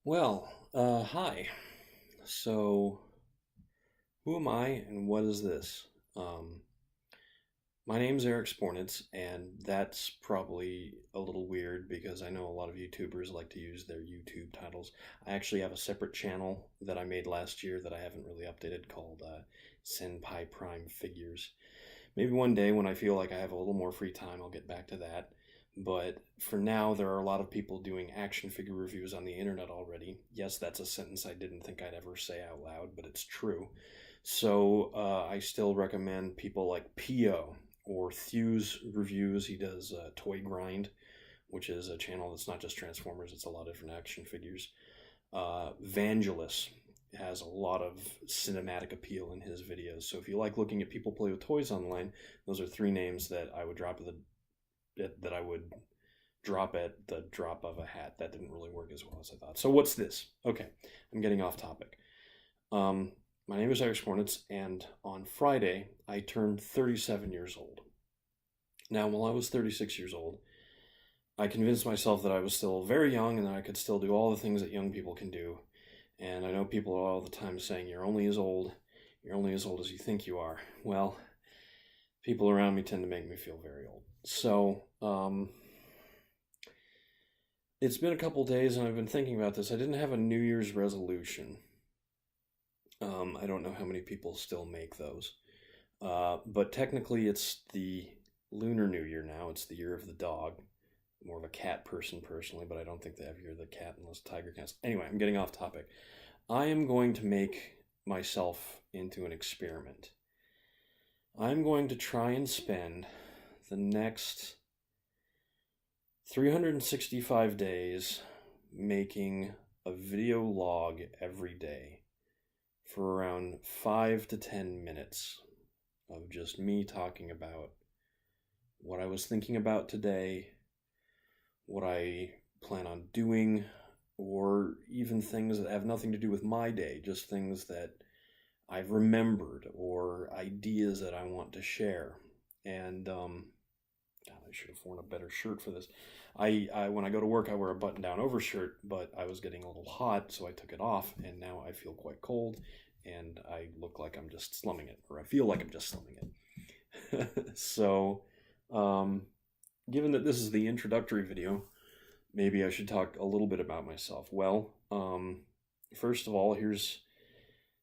Hi. So, who am I and what is this? Um, my name's Eric Spornitz, and that's probably a little weird because I know a lot of YouTubers like to use their YouTube titles. I actually have a separate channel that I made last year that I haven't really updated called Senpai Prime Figures. Maybe one day when I feel like I have a little more free time, I'll get back to that. But for now, there are a lot of people doing action figure reviews on the internet already. Yes, that's a sentence I didn't think I'd ever say out loud, but it's true. So I still recommend people like Pio or Thew's Reviews. He does Toy Grind, which is a channel that's not just Transformers, it's a lot of different action figures. Vangelis has a lot of cinematic appeal in his videos. So if you like looking at people play with toys online, those are three names that I would drop at the drop of a hat. That didn't really work as well as I thought. So what's this? Okay, I'm getting off topic. My name is Eric Spornitz, and on Friday I turned 37 years old. Now, while I was 36 years old, I convinced myself that I was still very young and that I could still do all the things that young people can do. And I know people are all the time saying, you're only as old as you think you are. Well, people around me tend to make me feel very old. So, it's been a couple days and I've been thinking about this. I didn't have a New Year's resolution. I don't know how many people still make those. But technically it's the Lunar New Year now. It's the year of the dog. More of a cat person personally, but I don't think they have Year of the Cat unless Tiger Cats. Anyway, I'm getting off topic. I am going to make myself into an experiment. I'm going to try and spend the next 365 days making a video log every day for around 5 to 10 minutes of just me talking about what I was thinking about today, what I plan on doing, or even things that have nothing to do with my day, just things that I've remembered or ideas that I want to share. And God, I should have worn a better shirt for this. I when I go to work, I wear a button-down overshirt, but I was getting a little hot, so I took it off, and now I feel quite cold, and I look like I'm just slumming it, or I feel like I'm just slumming it. So, given that this is the introductory video, maybe I should talk a little bit about myself. Well, first of all, here's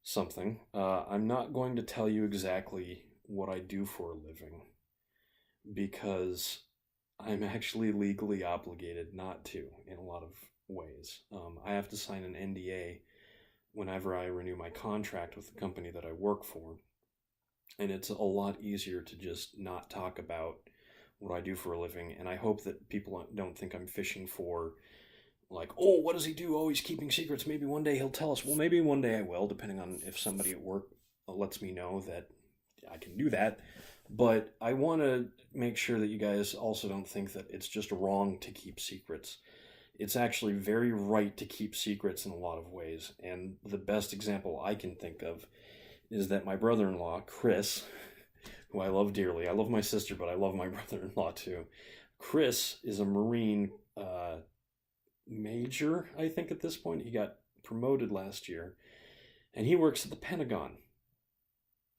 something. I'm not going to tell you exactly what I do for a living because I'm actually legally obligated not to in a lot of ways. I have to sign an NDA whenever I renew my contract with the company that I work for. And it's a lot easier to just not talk about what I do for a living. And I hope that people don't think I'm fishing for, like, oh, what does he do? Oh, he's keeping secrets. Maybe one day he'll tell us. Well, maybe one day I will, depending on if somebody at work lets me know that I can do that. But I want to make sure that you guys also don't think that it's just wrong to keep secrets. It's actually very right to keep secrets in a lot of ways. And the best example I can think of is that my brother-in-law, Chris, who I love dearly. I love my sister, but I love my brother-in-law too. Chris is a Marine major, I think at this point. He got promoted last year. And he works at the Pentagon.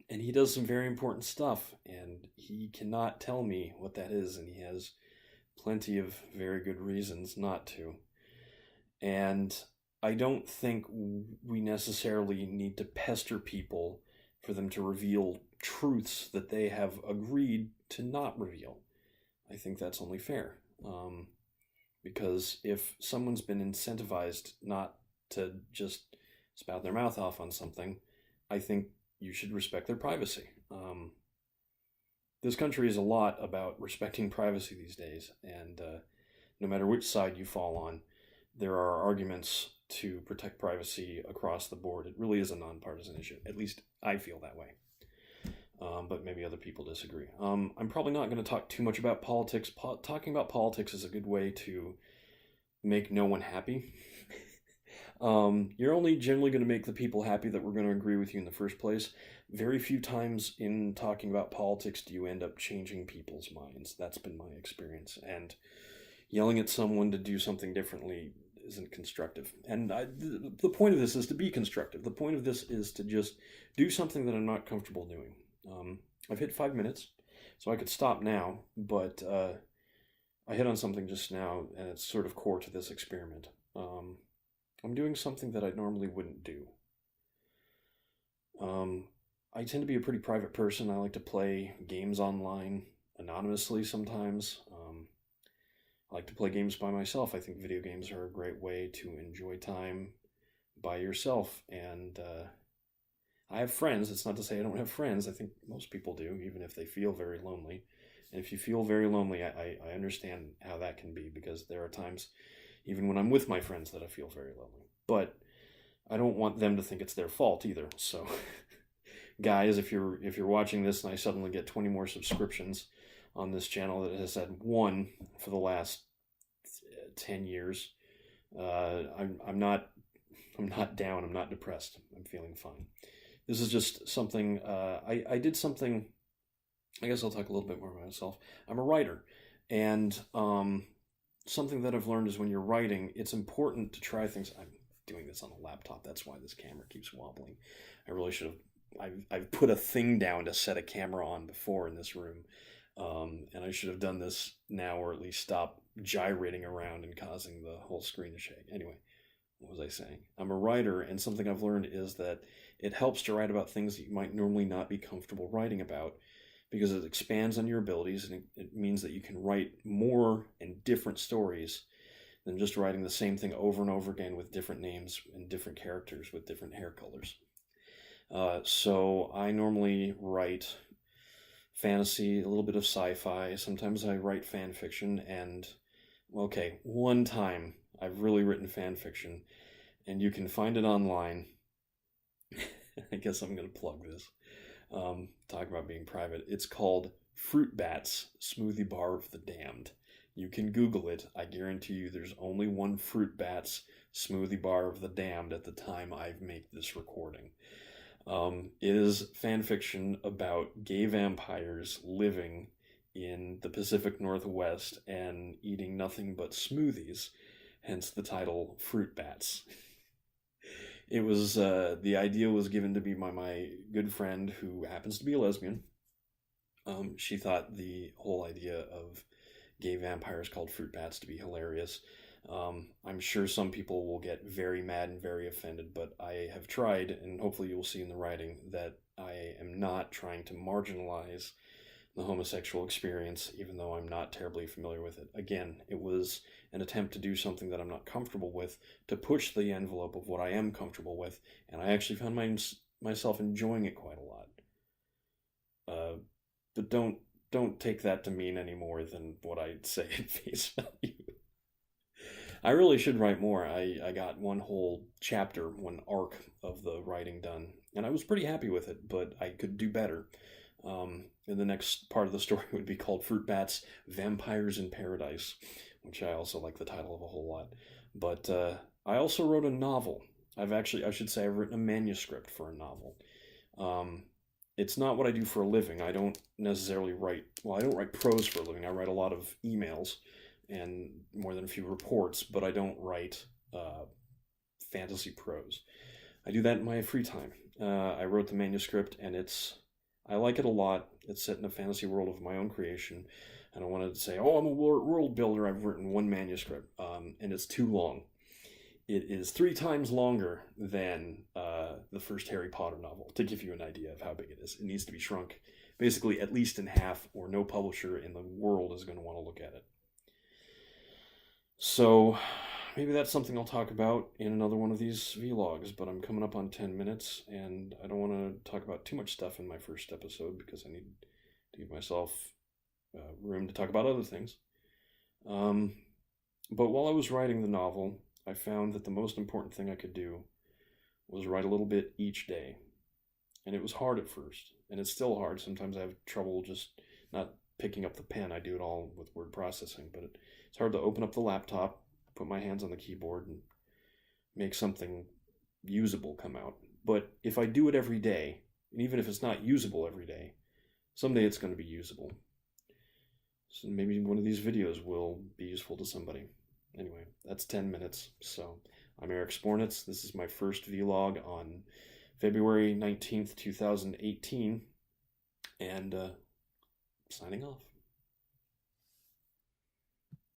And he does some very important stuff. And he cannot tell me what that is. And he has plenty of very good reasons not to. And I don't think we necessarily need to pester people for them to reveal truths that they have agreed to not reveal. I think that's only fair. Because if someone's been incentivized not to just spout their mouth off on something, I think you should respect their privacy. This country is a lot about respecting privacy these days, and no matter which side you fall on, there are arguments to protect privacy across the board. It really is a nonpartisan issue. At least I feel that way. But maybe other people disagree. I'm probably not going to talk too much about politics. Talking about politics is a good way to make no one happy. You're only generally going to make the people happy that were going to agree with you in the first place. Very few times in talking about politics do you end up changing people's minds. That's been my experience. And yelling at someone to do something differently isn't constructive. And the point of this is to be constructive. The point of this is to just do something that I'm not comfortable doing. I've hit 5 minutes, so I could stop now, but I hit on something just now, and it's sort of core to this experiment. I'm doing something that I normally wouldn't do. I tend to be a pretty private person. I like to play games online anonymously sometimes. I like to play games by myself. I think video games are a great way to enjoy time by yourself. And I have friends. It's not to say I don't have friends. I think most people do, even if they feel very lonely. And if you feel very lonely, I understand how that can be, because there are times, even when I'm with my friends, that I feel very lonely. But I don't want them to think it's their fault either. So, guys, if you're watching this and I suddenly get 20 more subscriptions on this channel that has had one for the last 10 years, I'm not down. I'm not depressed. I'm feeling fine. This is just something. I did something. I guess I'll talk a little bit more about myself. I'm a writer, and something that I've learned is when you're writing, it's important to try things. I'm doing this on a laptop. That's why this camera keeps wobbling. I really should have. I've put a thing down to set a camera on before in this room, and I should have done this now, or at least stop gyrating around and causing the whole screen to shake. Anyway, what was I saying? I'm a writer, and something I've learned is that it helps to write about things that you might normally not be comfortable writing about, because it expands on your abilities, and it means that you can write more and different stories than just writing the same thing over and over again with different names and different characters with different hair colors. So I normally write fantasy, a little bit of sci-fi. Sometimes I write fan fiction, and okay, one time I've really written fan fiction, and you can find it online. I guess I'm going to plug this. Talk about being private. It's called Fruit Bats, Smoothie Bar of the Damned. You can Google it. I guarantee you there's only one Fruit Bats, Smoothie Bar of the Damned at the time I make this recording. It is fan fiction about gay vampires living in the Pacific Northwest and eating nothing but smoothies, hence the title Fruit Bats. It was, the idea was given to me by my good friend who happens to be a lesbian. She thought the whole idea of gay vampires called fruit bats to be hilarious. I'm sure some people will get very mad and very offended, but I have tried, and hopefully you'll see in the writing, that I am not trying to marginalize the homosexual experience, even though I'm not terribly familiar with it. Again, it was an attempt to do something that I'm not comfortable with, to push the envelope of what I am comfortable with, and I actually found myself enjoying it quite a lot. But don't take that to mean any more than what I'd say at face value. I really should write more. I got one whole chapter, one arc of the writing done, and I was pretty happy with it, but I could do better. And the next part of the story would be called Fruit Bats, Vampires in Paradise, which I also like the title of a whole lot. But I also wrote a novel. I've written a manuscript for a novel. It's not what I do for a living. I don't necessarily write, I don't write prose for a living. I write a lot of emails and more than a few reports, but I don't write fantasy prose. I do that in my free time. I wrote the manuscript, and I like it a lot. It's set in a fantasy world of my own creation. And I wanted to say, oh, I'm a world builder. I've written one manuscript, and it's too long. It is 3 times longer than the first Harry Potter novel, to give you an idea of how big it is. It needs to be shrunk basically at least in half, or no publisher in the world is going to want to look at it. So maybe that's something I'll talk about in another one of these vlogs, but I'm coming up on 10 minutes, and I don't want to talk about too much stuff in my first episode, because I need to give myself room to talk about other things. But while I was writing the novel, I found that the most important thing I could do was write a little bit each day. And it was hard at first, and it's still hard. Sometimes I have trouble just not picking up the pen. I do it all with word processing, but it's hard to open up the laptop, put my hands on the keyboard, and make something usable come out. But if I do it every day, and even if it's not usable every day, someday it's going to be usable. So maybe one of these videos will be useful to somebody. Anyway, that's 10 minutes. So I'm Eric Spornitz. This is my first vlog on February 19th, 2018. And signing off.